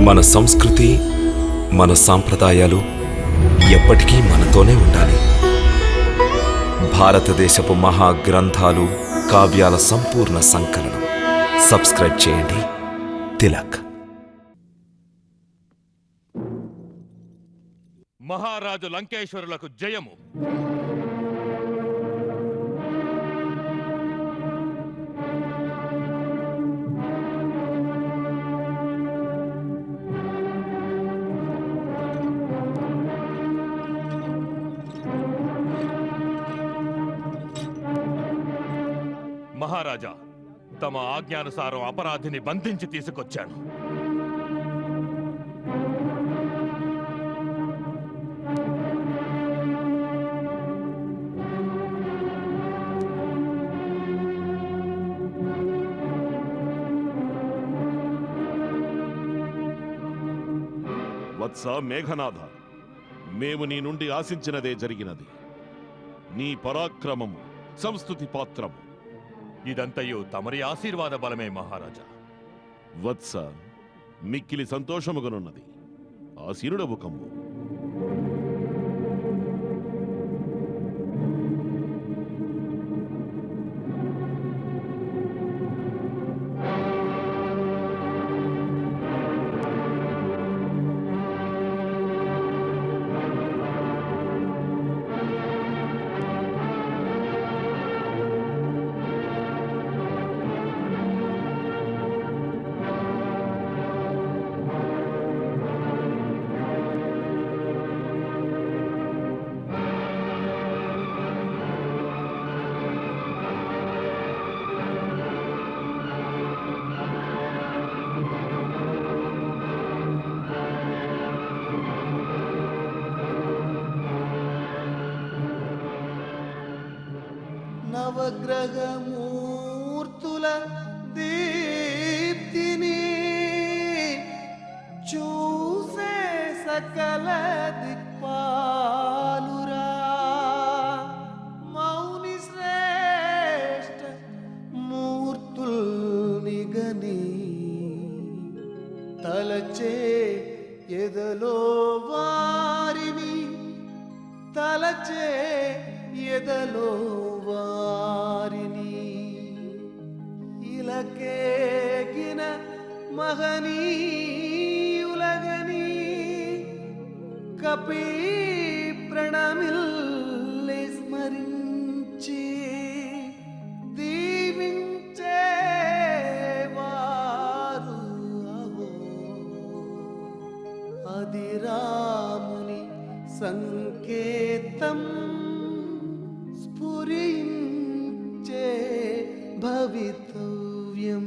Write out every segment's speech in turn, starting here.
మన సంస్కృతి, మన సాంప్రదాయాలు ఎప్పటికీ మనతోనే ఉండాలి. భారతదేశపు మహా గ్రంథాలు, కావ్యాల సంపూర్ణ సంకలనం. సబ్స్క్రైబ్ చేయండి. తిలక్. మహారాజు లంకేశ్వరులకు జయము. మహారాజా, తమ ఆజ్ఞానుసారం అపరాధిని బంధించి తీసుకొచ్చాను. వత్స మేఘనాథ, మేము నీ నుండి ఆశించినదే జరిగినది. నీ పరాక్రమము సంస్తుతి పాత్రము. ఇదంతయు తమరి ఆశీర్వాద బలమే మహారాజా. వత్స, మిక్కిలి సంతోషముగనున్నది. ఆశీనుడవు కమ్ము. నవగ్రహమూర్తుల దీప్తిని చూసే సకల దిక్పాలురా. మౌని శ్రేష్ఠ మూర్తుల్ని గని తలచే ఎదలో వారిని, తలచే ఎదలో వారిని. ఇలకేగిన మహనీయులగని కపి ప్రణమిల్లి స్మరించి దీవించేవారు అహో. అది రాముని సంకేతం స్ఫురించే భవితవ్యం.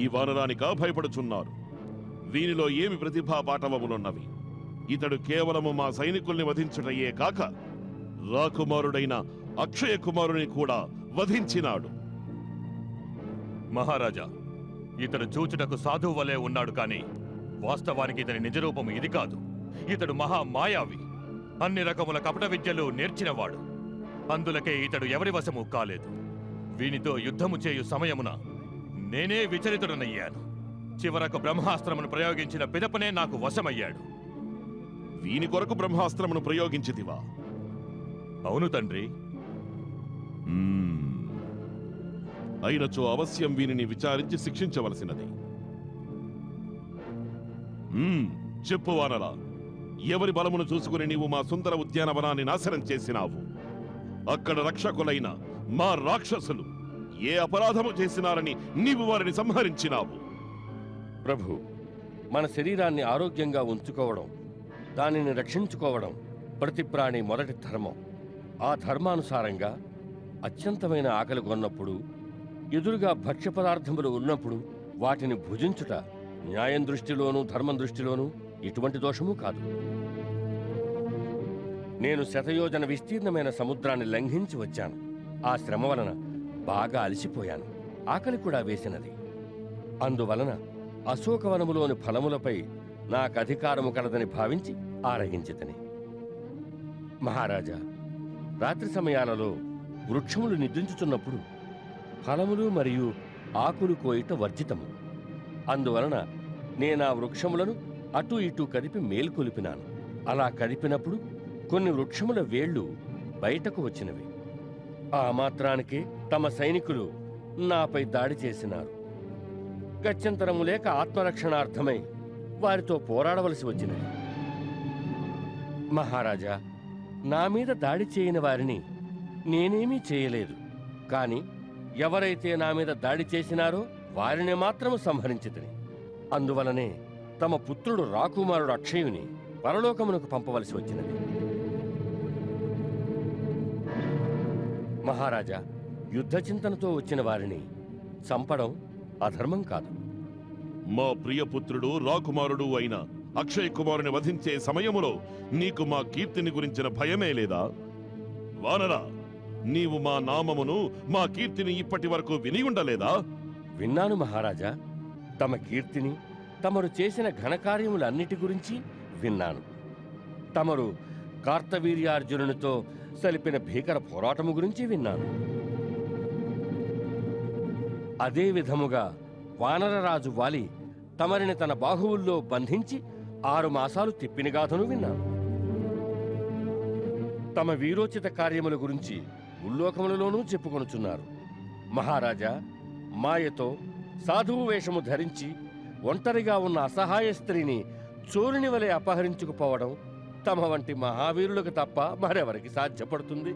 ఈ వానరానికా భయపడుచున్నారు? వీనిలో ఏమి ప్రతిభా పాఠవములున్నవి? ఇతడు కేవలము మా సైనికుల్ని వధించుటయే కాక రాకుమారుడైన అక్షయ కుమారుని కూడా వధించినాడు. మహారాజా, ఇతడు చూచుటకు సాధువు వలె ఉన్నాడు, కాని వాస్తవానికి ఇతని నిజరూపము ఇది కాదు. ఇతడు మహా మాయావి, అన్ని రకముల కపట విద్యలు నేర్చినవాడు. అందులకే ఇతడు ఎవరి వశము కాలేదు. వీనితో యుద్ధము చేయు సమయమున నేనే విచలితుడనయ్యాను. చివరకు బ్రహ్మాస్త్రమును ప్రయోగించిన పిదపనే నాకు వశమయ్యాడు. వీని కొరకు బ్రహ్మాస్త్రమును ప్రయోగించితివా? అవును తండ్రి. అయినచో అవశ్యం వీనిని విచారించి శిక్షించవలసినది. చెప్పు వానరా, ఎవరి బలమును చూసుకుని నీవు మా సుందర ఉద్యానవనాన్ని నాశనం చేసినావు? అక్కడ రక్షకులైన మా రాక్షసులు ఏ అపరాధము చేసినారని నీవు వారిని సంహరించినావు? ప్రభు, మన శరీరాన్ని ఆరోగ్యంగా ఉంచుకోవడం, దానిని రక్షించుకోవడం ప్రతి ప్రాణి మొదటి ధర్మం. ఆ ధర్మానుసారంగా అత్యంతమైన ఆకలి కొన్నప్పుడు, ఎదురుగా భక్ష్య పదార్థములు ఉన్నప్పుడు వాటిని భుజించుట న్యాయం దృష్టిలోనూ ధర్మం దృష్టిలోనూ ఎటువంటి దోషమూ కాదు. నేను శతయోజన విస్తీర్ణమైన సముద్రాన్ని లంఘించి వచ్చాను. ఆ శ్రమ వలన బాగా అలసిపోయాను. ఆకలి కూడా వేసినది. అందువలన అశోకవనములోని ఫలములపై నాకు అధికారము కలదని భావించి ఆరగించితని. మహారాజా, రాత్రి సమయాలలో వృక్షములు నిద్రించుచున్నప్పుడు ఫలములు మరియు ఆకులు కోయుట వర్జితము. అందువలన నేనా వృక్షములను అటు ఇటు కదిపి మేల్కొలిపినాను. అలా కదిపినప్పుడు కొన్ని వృక్షముల వేళ్ళు బయటకు వచ్చినవి. ఆ మాత్రానికే తమ సైనికులు నాపై దాడి చేసినారు. గత్యంతరము లేక ఆత్మరక్షణార్థమై వారితో పోరాడవలసి వచ్చినది. మహారాజా, నా మీద దాడి చేయని వారిని నేనేమీ చేయలేదు. కాని ఎవరైతే నా మీద దాడి చేసినారో వారిని మాత్రము సంహరించితిని. అందువలనే తమ పుత్రుడు రాకుమారుడు అక్షయుని పరలోకమునకు పంపవలసి వచ్చినది. మహారాజా, యుద్ధ చింతనతో వచ్చిన వారిని చంపడం అధర్మం కాదు. మా ప్రియపుత్రుడు రాకుమారుడు అయిన అక్షయ్ కుమారుని వధించే సమయములో నీకు మా కీర్తిని గురించిన భయమే లేదా? వానరా, నీవు మా నామమును మా కీర్తిని ఇప్పటి వరకు విని ఉండలేదా? విన్నాను మహారాజా. తమ కీర్తిని, తమరు చేసిన ఘనకార్యములన్నిటి గురించి విన్నాను. తమరు కార్తవీర్యార్జునునితో సలిపిన భీకర పోరాటము గురించి విన్నాను. అదే విధముగా వానరరాజు వాలి తమరిని తన బాహువుల్లో బంధించి 6 మాసాలు తిప్పిన గాథను విన్నాను. తమ వీరోచిత కార్యముల గురించి ఉల్లోకములలోనూ చెప్పుకొనుచున్నారు. మహారాజా, మాయతో సాధువు వేషము ధరించి ఒంటరిగా ఉన్న అసహాయ స్త్రీని చోరుని వలె అపహరించుకుపోవడం తమ వంటి మహావీరులకు తప్ప మరెవరికి సాధ్యపడుతుంది?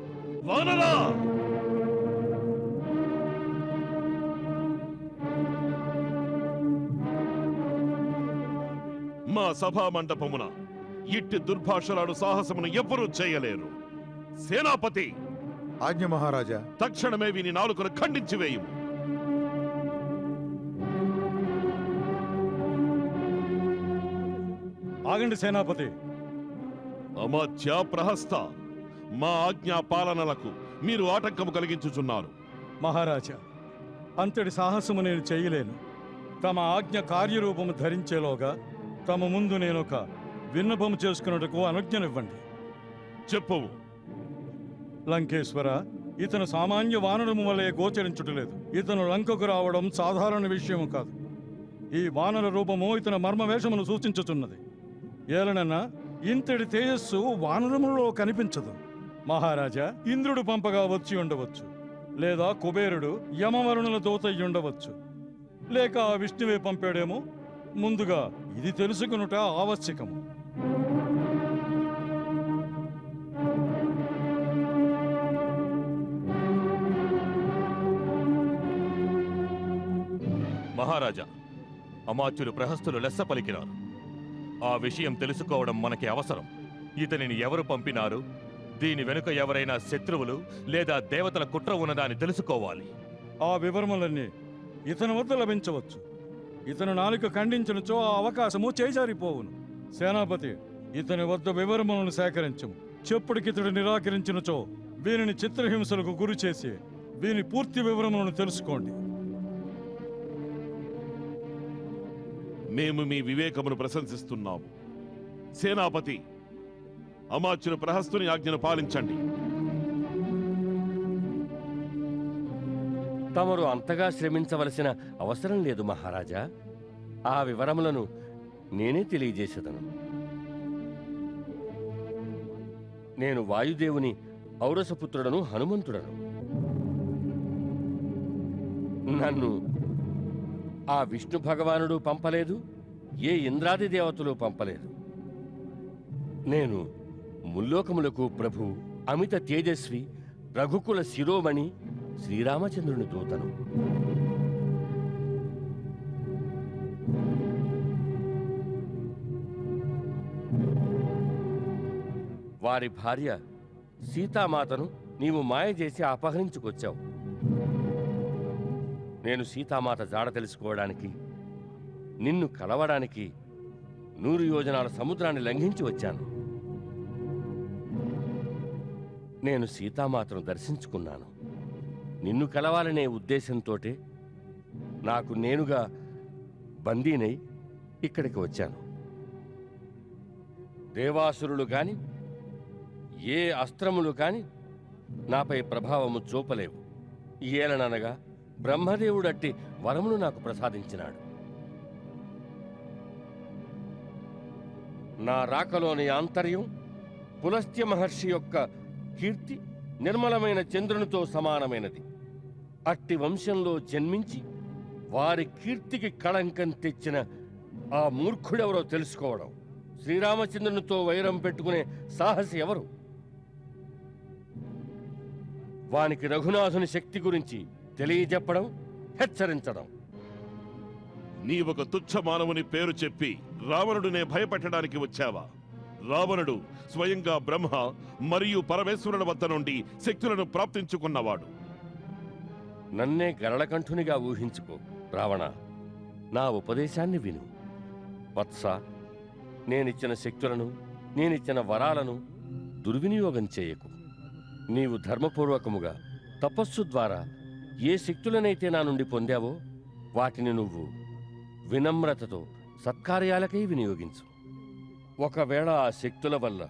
వానరా! మా సభా మండపమున ఇట్టి దుర్భాషలాడు సాహసమును ఎవ్వరూ చేయలేరు. సేనాపతి, ఆజ్ఞ మహారాజా. తక్షణమే వీని నాలుకను ఖండించి వేయుము. ఆగండి సేనాపతి. అమాత్య, ప్రహస్త, మా ఆజ్ఞా పాలనలకు మీరు ఆటంకము కలిగించుచున్నారు. మహారాజా, అంతటి సాహసము నేను చేయలేను. తమ ఆజ్ఞ కార్యరూపము ధరించేలోగా తమ ముందు నేనొక విన్నపము చేసుకున్నట్టుకు అనుజ్ఞనివ్వండి. చెప్పుము. లంకేశ్వర, ఇతను సామాన్య వానరము వలె గోచరించుటలేదు. ఇతను లంకకు రావడం సాధారణ విషయము కాదు. ఈ వానర రూపము ఇతని మర్మవేషమును సూచించుచున్నది. ఏలనన్నా ఇంతటి తేజస్సు వానరములలో కనిపించదు. మహారాజా, ఇంద్రుడు పంపగా వచ్చి ఉండవచ్చు, లేదా కుబేరుడు యమవరుణుల దూతయ్యి ఉండవచ్చు, లేక ఆ విష్ణువే పంపాడేమో. ముందుగా ఇది తెలుసుకునుట ఆవశ్యకము. మహారాజా, అమాత్యులు ప్రహస్తులు లెస్స పలికినారు. ఆ విషయం తెలుసుకోవడం మనకి అవసరం. ఇతనిని ఎవరు పంపినారు, దీని వెనుక ఎవరైనా శత్రువులు లేదా దేవతల కుట్ర ఉన్నదాన్ని తెలుసుకోవాలి. ఆ వివరములన్నీ ఇతని వద్ద లభించవచ్చు. ఇతను నాలుక ఖండించినచో ఆ అవకాశము చేజారిపోవును. సేనాపతి, ఇతని వద్ద వివరములను సేకరించము. చెప్పుడికితడు నిరాకరించినచో వీరిని చిత్రహింసలకు గురి చేసి వీని పూర్తి వివరములను తెలుసుకోండి. మేము మీ వివేకమును ప్రశంసిస్తున్నాము. సేనాపతి, అమాత్యులు ప్రహస్తుని ఆజ్ఞను పాలించండి. తమరు అంతగా శ్రమించవలసిన అవసరం లేదు మహారాజా. ఆ వివరములను నేనే తెలియజేసేదను. నేను వాయుదేవుని ఔరసపుత్రుడను, హనుమంతుడను. నన్ను ఆ విష్ణు భగవానుడు పంపలేదు, ఏ ఇంద్రాది దేవతలు పంపలేదు. నేను ముల్లోకములకు ప్రభు, అమిత తేజస్వి, రఘుకుల శిరోమణి శ్రీరామచంద్రుని దూతను. వారి భార్య సీతామాతను నీవు మాయ చేసి అపహరించుకొచ్చావు. నేను సీతామాత జాడ తెలుసుకోవడానికి, నిన్ను కలవడానికి 100 యోజనాల సముద్రాన్ని లంఘించి వచ్చాను. నేను సీతామాతను దర్శించుకున్నాను. నిన్ను కలవాలనే ఉద్దేశంతోటే నాకు నేనుగా బందీనై ఇక్కడికి వచ్చాను. దేవాసురులు గాని ఏ అస్త్రములు కాని నాపై ప్రభావము చూపలేవు. ఏలననగా బ్రహ్మదేవుడట్టి వరమును నాకు ప్రసాదించినాడు. నా రాకలోని ఆంతర్యం పులస్త్య మహర్షి యొక్క కీర్తి నిర్మలమైన చంద్రునితో సమానమైనది. అట్టి వంశంలో జన్మించి వారి కీర్తికి కళంకం తెచ్చిన ఆ మూర్ఖుడెవరో తెలుసుకోవడం, శ్రీరామచంద్రునితో వైరం పెట్టుకునే సాహసి ఎవరు? వానికి రఘునాథుని శక్తి గురించి తెలియజెప్పడం, హెచ్చరించడం. నీవొక తుచ్చ మానవుని పేరు చెప్పి రావణుడినే భయపెట్టడానికి వచ్చావా? రావణుడు స్వయంగా బ్రహ్మ మరియు పరమేశ్వరుల వద్ద నుండి శక్తులను ప్రాప్తించుకున్నవాడు. నన్నే గరళకంఠునిగా ఊహించుకో రావణ. నా ఉపదేశాన్ని విను వత్స. నేనిచ్చిన శక్తులను, నేనిచ్చిన వరాలను దుర్వినియోగం చేయకు. నీవు ధర్మపూర్వకముగా తపస్సు ద్వారా ఏ శక్తులనైతే నా నుండి పొందావో వాటిని నువ్వు వినమ్రతతో సత్కార్యాలకై వినియోగించు. ఒకవేళ ఆ శక్తుల వల్ల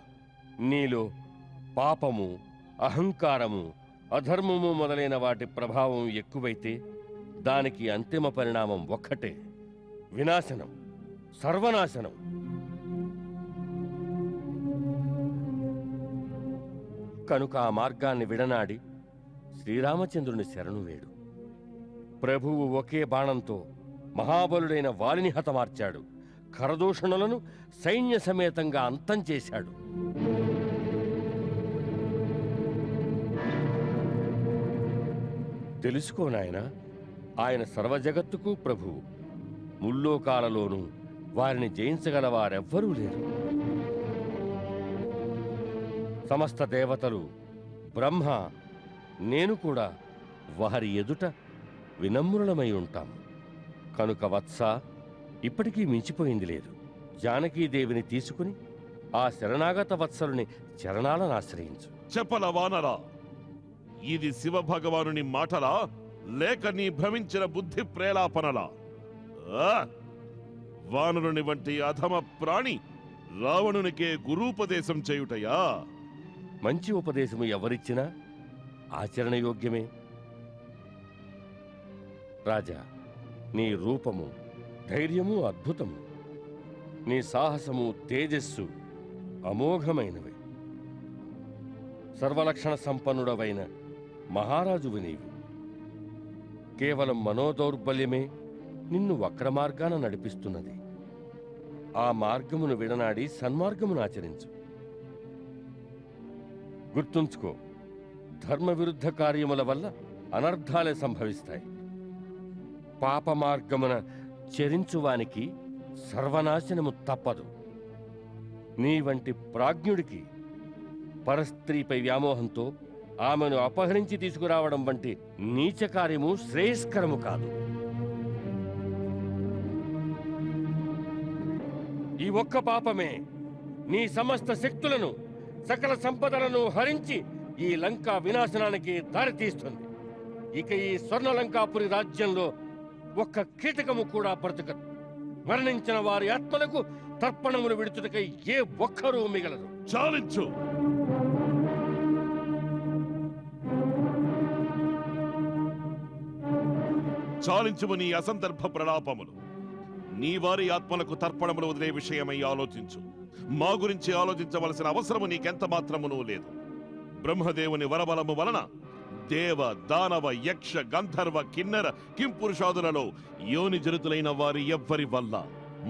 నీలో పాపము, అహంకారము, అధర్మము మొదలైన వాటి ప్రభావం ఎక్కువైతే దానికి అంతిమ పరిణామం ఒక్కటే: వినాశనం, సర్వనాశనం. కనుక ఆ మార్గాన్ని విడనాడి శ్రీరామచంద్రుని శరణు వేడు. ప్రభువు ఒకే బాణంతో మహాబలుడైన వాలిని హతమార్చాడు. ఖరదూషణులను సైన్య సమేతంగా అంతం చేశాడు. తెలుసుకో నాయనా, ఆయన సర్వజగత్తుకు ప్రభువు. ముల్లోకాలలోనూ వారిని జయించగల వారెవ్వరూ లేరు. సమస్త దేవతలు, బ్రహ్మ, నేను కూడా వారి ఎదుట వినమ్రులమై ఉంటాం. కనుక వత్స, ఇప్పటికీ మించిపోయింది లేదు. జానకీదేవిని తీసుకుని ఆ శరణాగత వత్సలుని చరణాలను ఆశ్రయించు. చెప్పల వానరా, ఇది శివభగవానుని మాటలా లేక నీ భ్రమించిన బుద్ధి ప్రేలాపనలా? ఆ! వానరుని వంటి అధమ ప్రాణి రావణునికే గురూపదేశం చేయుటయా? మంచి ఉపదేశము ఎవరిచ్చినా ఆచరణయోగ్యమే. రాజా, నీ రూపము, ధైర్యము అద్భుతము. నీ సాహసము, తేజస్సు అమోఘమైనవి. సర్వలక్షణ సంపన్నుడవైన మహారాజువి నీవు. కేవలం మనోదౌర్బల్యమే నిన్ను వక్రమార్గాన నడిపిస్తున్నది. ఆ మార్గమును విడనాడి సన్మార్గమును ఆచరించు. గుర్తుంచుకో, ధర్మ విరుద్ధ కార్యముల వల్ల అనర్థాలే సంభవిస్తాయి. పాప మార్గమున చరించువానికి సర్వనాశనము తప్పదు. నీ వంటి ప్రాజ్ఞుడికి పరస్త్రీపై వ్యామోహంతో ఆమెను అపహరించి తీసుకురావడం వంటి నీచ కార్యము శ్రేయస్కరము కాదు. ఈ ఒక్క పాపమే నీ సమస్త శక్తులను, సకల సంపదలను హరించి ఈ లంకా వినాశనానికి దారితీస్తుంది. ఇక ఈ స్వర్ణలంకాపురి రాజ్యంలో ఒక్క కీటకము కూడా బ్రతకదు. మరణించిన వారి ఆత్మలకు తర్పణములు విడుచుటకై ఏ ఒక్కరూ మిగలరు. చాలించు. చాలించుము నీ అసందర్భ ప్రలాపములు. నీ వారి ఆత్మలకు తర్పణములు వదిలే విషయమై ఆలోచించు. మా గురించి ఆలోచించవలసిన అవసరము నీకెంత మాత్రమునూ లేదు. బ్రహ్మదేవుని వరబలము వలన దేవ, దానవ, యక్ష, గంధర్వ, కిన్నెర, కింపురుషాదులలో యోని జరుతులైన వారి ఎవ్వరి వల్ల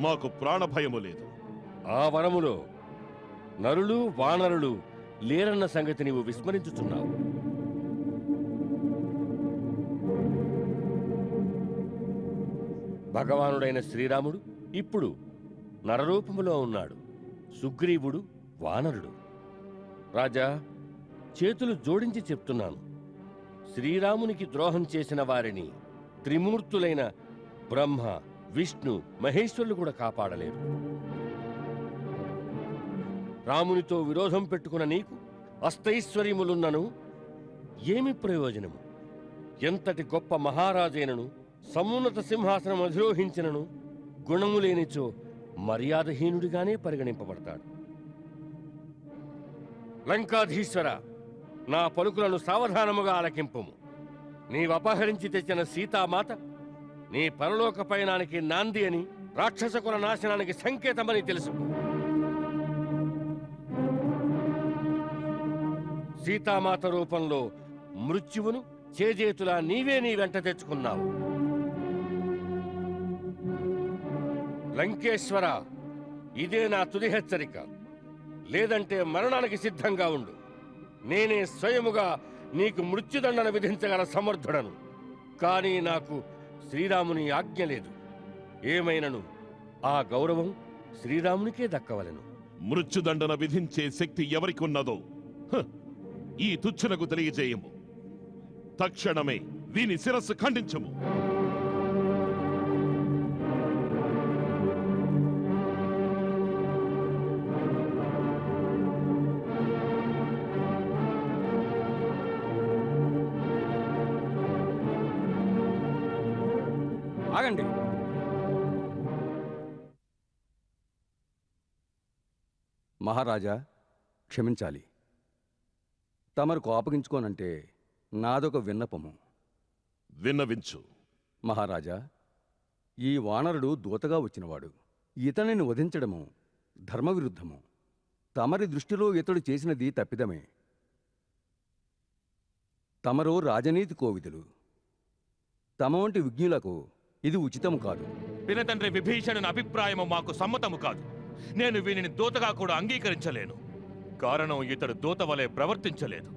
మాకు ప్రాణభయము లేదు. ఆ వరములో నరులు, వానరులు లేరన్న సంగతి నీవు విస్మరించుచున్నావు. భగవానుడైన శ్రీరాముడు ఇప్పుడు నరరూపములో ఉన్నాడు. సుగ్రీవుడు వానరుడు. రాజా, చేతులు జోడించి చెప్తున్నాను, శ్రీరామునికి ద్రోహం చేసిన వారిని త్రిమూర్తులైన బ్రహ్మ, విష్ణు, మహేశ్వరులు కూడా కాపాడలేరు. రామునితో విరోధం పెట్టుకున్న నీకు అష్టైశ్వర్యములున్నను ఏమి ప్రయోజనము? ఎంతటి గొప్ప మహారాజైనను, సమున్నత సింహాసనం అధిరోహించినను గుణము లేనిచో మర్యాదహీనుడిగానే పరిగణింపబడతాడు. లంకాధీశ్వర, నా పలుకులను సావధానముగా ఆలకింపుము. నీవపహరించి తెచ్చిన సీతామాత నీ పరలోక పయనానికి నాంది అని, రాక్షసకుల నాశనానికి సంకేతమని తెలుసుకో. సీతామాత రూపంలో మృత్యువును చేజేతులా నీవే నీ వెంట తెచ్చుకున్నావు. లంకేశ్వర, ఇదే నా తుది హెచ్చరిక. లేదంటే మరణానికి సిద్ధంగా ఉండు. నేనే స్వయముగా నీకు మృత్యుదండన విధించగల సమర్థుడను. కానీ నాకు శ్రీరాముని ఆజ్ఞ లేదు. ఏమైనను ఆ గౌరవం శ్రీరామునికే దక్కవలెను. మృత్యుదండన విధించే శక్తి ఎవరికి ఉన్నదో హ, ఈ తుచ్చునకు తెలియజేయము. తక్షణమే వీని శిరస్సు ఖండించము. ఆగండి. మహారాజా, క్షమించాలి. తమరు కోపగించుకోనంటే నాదొక విన్నపము. విన్నవించు. మహారాజా, ఈ వానరుడు దూతగా వచ్చినవాడు. ఇతనిని వధించడము ధర్మవిరుద్ధము. తమరి దృష్టిలో ఇతడు చేసినది తప్పిదమే. తమరు రాజనీతి కోవిదులు. తమ వంటి విజ్ఞులకు ఇది ఉచితము కాదు. పినతండ్రి విభీషణుని అభిప్రాయము మాకు సమ్మతము కాదు. నేను వీనిని దూతగా కూడా అంగీకరించలేను. కారణం, ఇతడు దూత వలె ప్రవర్తించలేదు.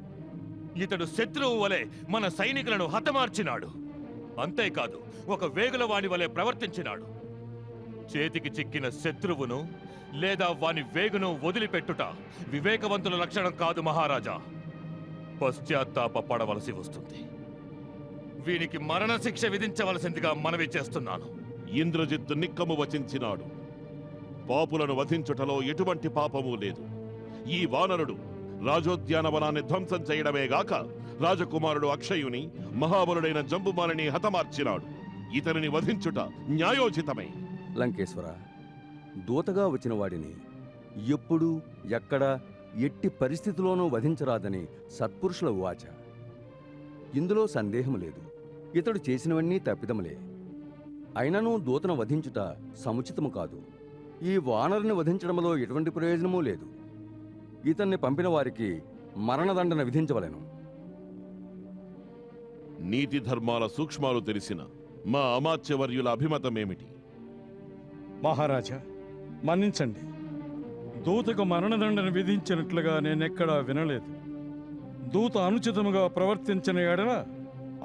ఇతడు శత్రువు వలె మన సైనికులను హతమార్చినాడు. అంతేకాదు, ఒక వేగుల వాని వలె ప్రవర్తించినాడు. చేతికి చిక్కిన శత్రువును లేదా వాని వేగును వదిలిపెట్టుట వివేకవంతుల లక్షణం కాదు మహారాజా. పశ్చాత్తాప పడవలసి వస్తుంది. వీనికి మరణశిక్ష విధించవలసిందిగా మనవి చేస్తున్నాను. ఇంద్రజిత్తు నిక్కము వచించినాడు. పాపులను వధించుటలో ఎటువంటి పాపమూ లేదు. ఈ వానరుడు రాజోద్యానవనాన్ని ధ్వంసం చేయడమే గాక రాజకుమారుడు అక్షయుని, మహాబలుడైన జంబుమాలిని హతమార్చినాడు. ఇతనిని వధించుట న్యాయోచితమే. లంకేశ్వర, దూతగా వచ్చిన వాడిని ఎప్పుడు ఎక్కడ ఎట్టి పరిస్థితిలోనూ వధించరాదని సత్పురుషుల వాచ. ఇందులో సందేహం లేదు. ఇతడు చేసినవన్నీ తప్పిదములే. అయినను దూతను వధించుట సముచితము కాదు. ఈ వానరుని వధించడంలో ఎటువంటి ప్రయోజనమూ లేదు. ఇతన్ని పంపిన వారికి మరణదండన విధించవలెను. నీతి ధర్మాల సూక్ష్మాలు తెలిసిన మా అమాత్యవర్యుల అభిమతమేమిటి? మహారాజా, మన్నించండి. దూతకు మరణదండను విధించినట్లుగా నేనెక్కడా వినలేదు. దూత అనుచితముగా ప్రవర్తించిన ఎడల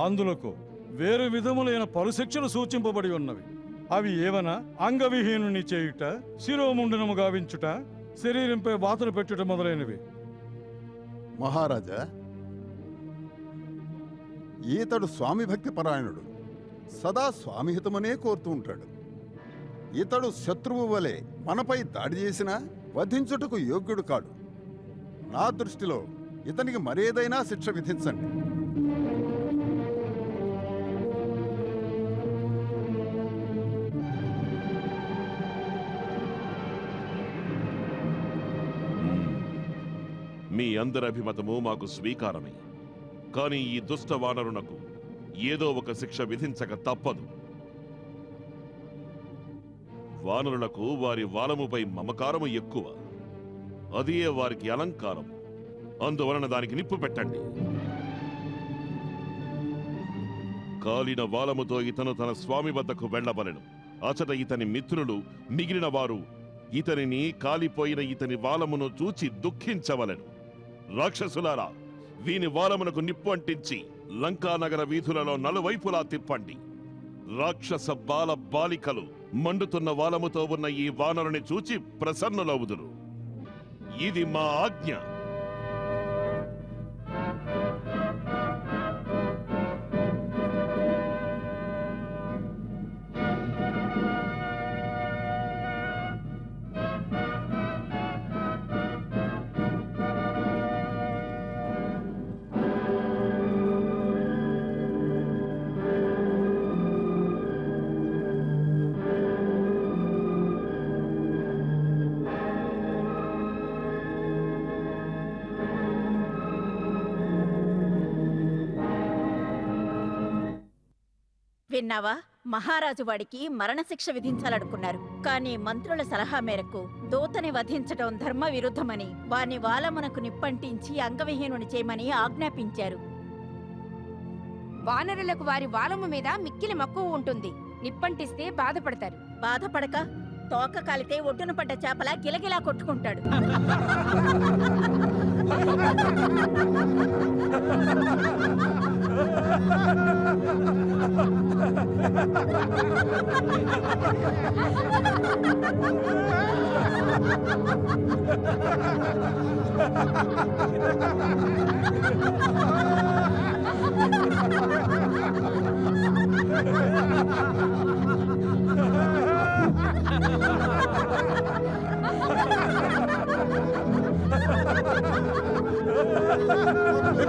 అందులకు వేరు విధములైన పలుశిక్షలు సూచింపబడి ఉన్నవి. అవి ఏవనా అంగవిహీనుని చేయుట, శిరోముండనము గావించుట, శరీరంపై బాతలు పెట్టుట మొదలైనవి. మహారాజా, ఈతడు స్వామి భక్తి పరాయణుడు. సదా స్వామిహితమనే కోరుతూ ఉంటాడు. ఇతడు శత్రువు వలె మనపై దాడి చేసినా వధించుటకు యోగ్యుడు కాడు. నా దృష్టిలో ఇతనికి మరేదైనా శిక్ష విధించండి. మీ అందరి అభిమతము మాకు స్వీకారమే. కానీ ఈ దుష్ట వానరునకు ఏదో ఒక శిక్ష విధించక తప్పదు. వానరులకు వారి వాలముపై మమకారము ఎక్కువ. అదే వారికి అలంకారం. అందువలన దానికి నిప్పు పెట్టండి. కాలిన వాలముతో ఇతను తన స్వామి వద్దకు వెళ్ళవలెను. అచట ఇతని మిత్రులు మిగిలిన వారు ఇతనిని కాలిపోయిన ఇతని వాలమును చూచి దుఃఖించవలెను. రాక్షసులారా, వీని వాలమునకు నిప్పు అంటించి లంకానగర వీధులలో నలువైపులా తిప్పండి. రాక్షస బాల బాలికలు మండుతున్న వాలముతో ఉన్న ఈ వానరుని చూచి ప్రసన్నులవుదురు. ఇది మా ఆజ్ఞ. విన్నావా? మహారాజు వాడికి మరణశిక్ష విధించాలనుకున్నారు. కానీ మంత్రుల సలహా మేరకు దూతని వధించడం ధర్మ విరుద్ధమని వాని వాలమునకు నిప్పంటించి అంగవిహీనుని చేయమని ఆజ్ఞాపించారు. వానరులకు వారి వాలము మీద మిక్కిలి మక్కువ ఉంటుంది. నిప్పంటిస్తే బాధపడతారు. బాధపడక తోక కాలితే ఒడ్డున పడ్డ చేపల గిలగిలా కొట్టుకుంటాడు.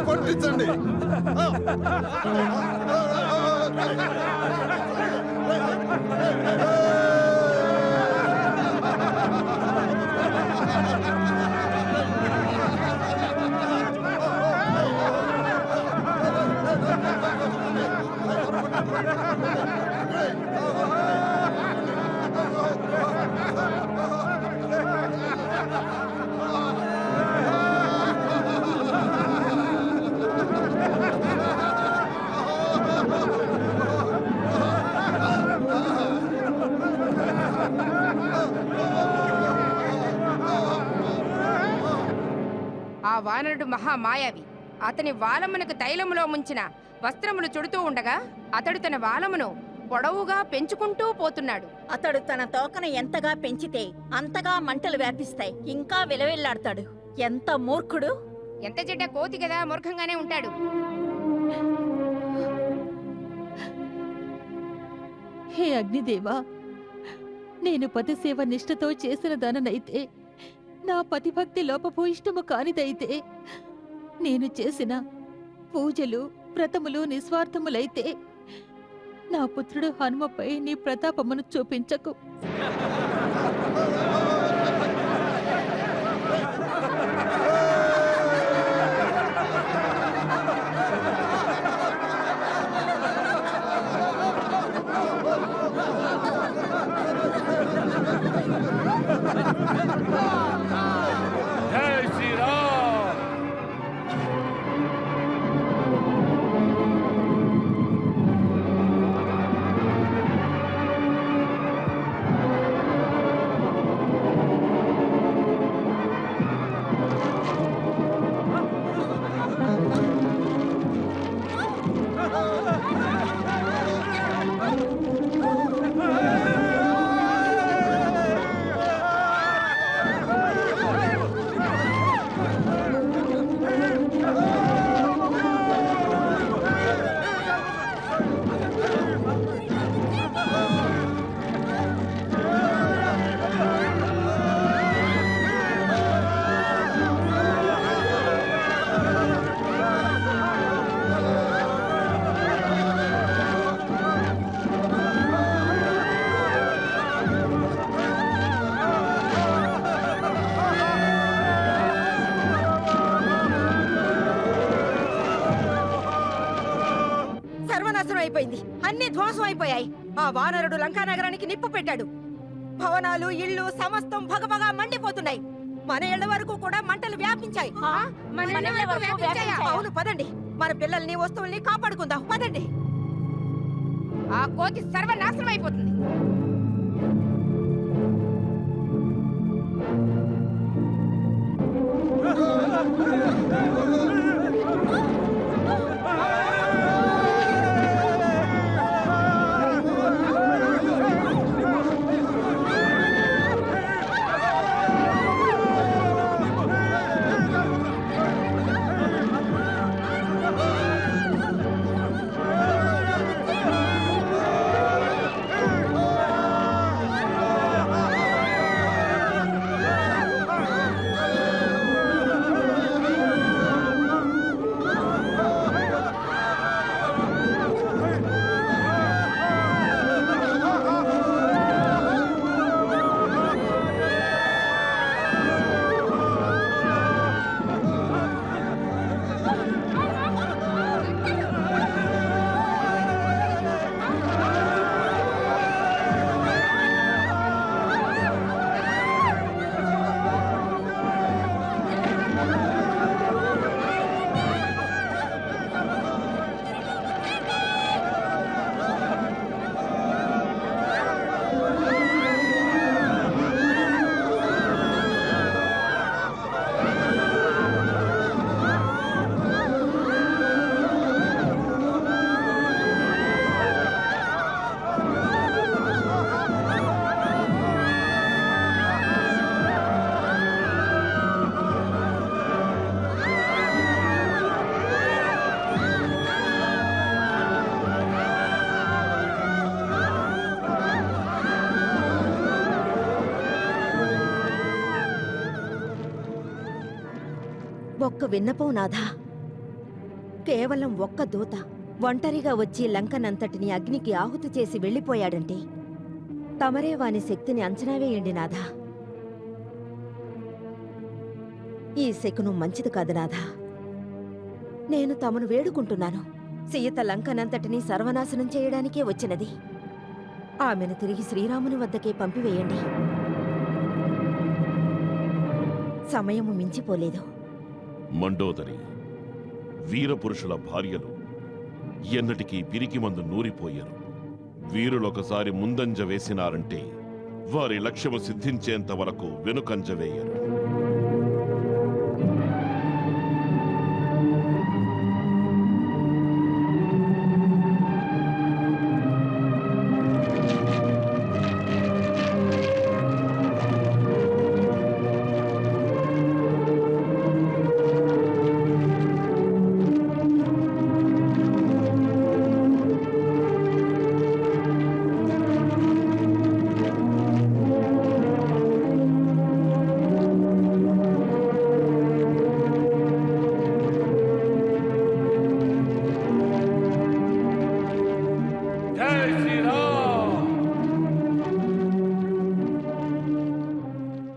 కొట్టించండి. ఆ వానరుడు మహామాయావి. అతని వాలమునకు తైలములో ముంచిన వస్త్రములు చుడుతూ ఉండగా అతడు తన వాలమును పొడవుగా పెంచుకుంటూ పోతున్నాడు. అతడు తన తోకను ఎంతగా పెంచితే అంతగా మంటలు వ్యాపిస్తాయి. ఇంకా విలవిల్లాడతాడు. ఎంత మూర్ఖుడు! ఎంత చెడ్డ కోతి కదా, మూర్ఖంగానే ఉంటాడు. హే అగ్నిదేవా, నేను పతిసేవ నిష్ఠతో చేసిన దాననైతే, నా పతిభక్తి లోపభూయిష్టము కానిదైతే, నేను చేసిన పూజలు వ్రతములు నిస్వార్థములైతే, నా పుత్రుడు హనుమపై నీ ప్రతాపమును చూపించకు. జై శ్రీరామ్. సర్వనాశనం అయిపోయింది. అన్ని ధ్వంసం అయిపోయాయి. ఆ వానరుడు లంకా నగరానికి నిప్పు పెట్టాడు. భవనాలు, ఇళ్ళు సమస్తం భగభగా మండిపోతున్నాయి. మన ఇళ్ల వరకు కూడా మంటలు వ్యాపించాయి. మన ఇళ్ళ వరకు వ్యాపించాయా? అవును, పదండి. మన పిల్లల్ని, వస్తువుల్ని కాపాడుకుందాం. పదండి. ఆ కోతి సర్వనాశనం అయిపోతుంది. ఒక్క విన్నపం నాథా. కేవలం ఒక్క దూత ఒంటరిగా వచ్చి లంకనంతటిని అగ్నికి ఆహుతి చేసి వెళ్ళిపోయాడంటే తమరే వాని శక్తిని అంచనా వేయండి నాథా. ఈ శకునం మంచిది కాదు నాథా. నేను తమను వేడుకుంటున్నాను. సీత లంకనంతటినీ సర్వనాశనం చేయడానికే వచ్చినది. ఆమెను తిరిగి శ్రీరాముని వద్దకే పంపివేయండి. సమయము మించిపోలేదు. మండోదరి, వీరపురుషుల భార్యలు ఎన్నటికీ పిరికి మందు నూరిపోయారు. వీరులొకసారి ముందంజ వేసినారంటే వారి లక్ష్యము సిద్ధించేంత వరకు వెనుకంజ వేయరు.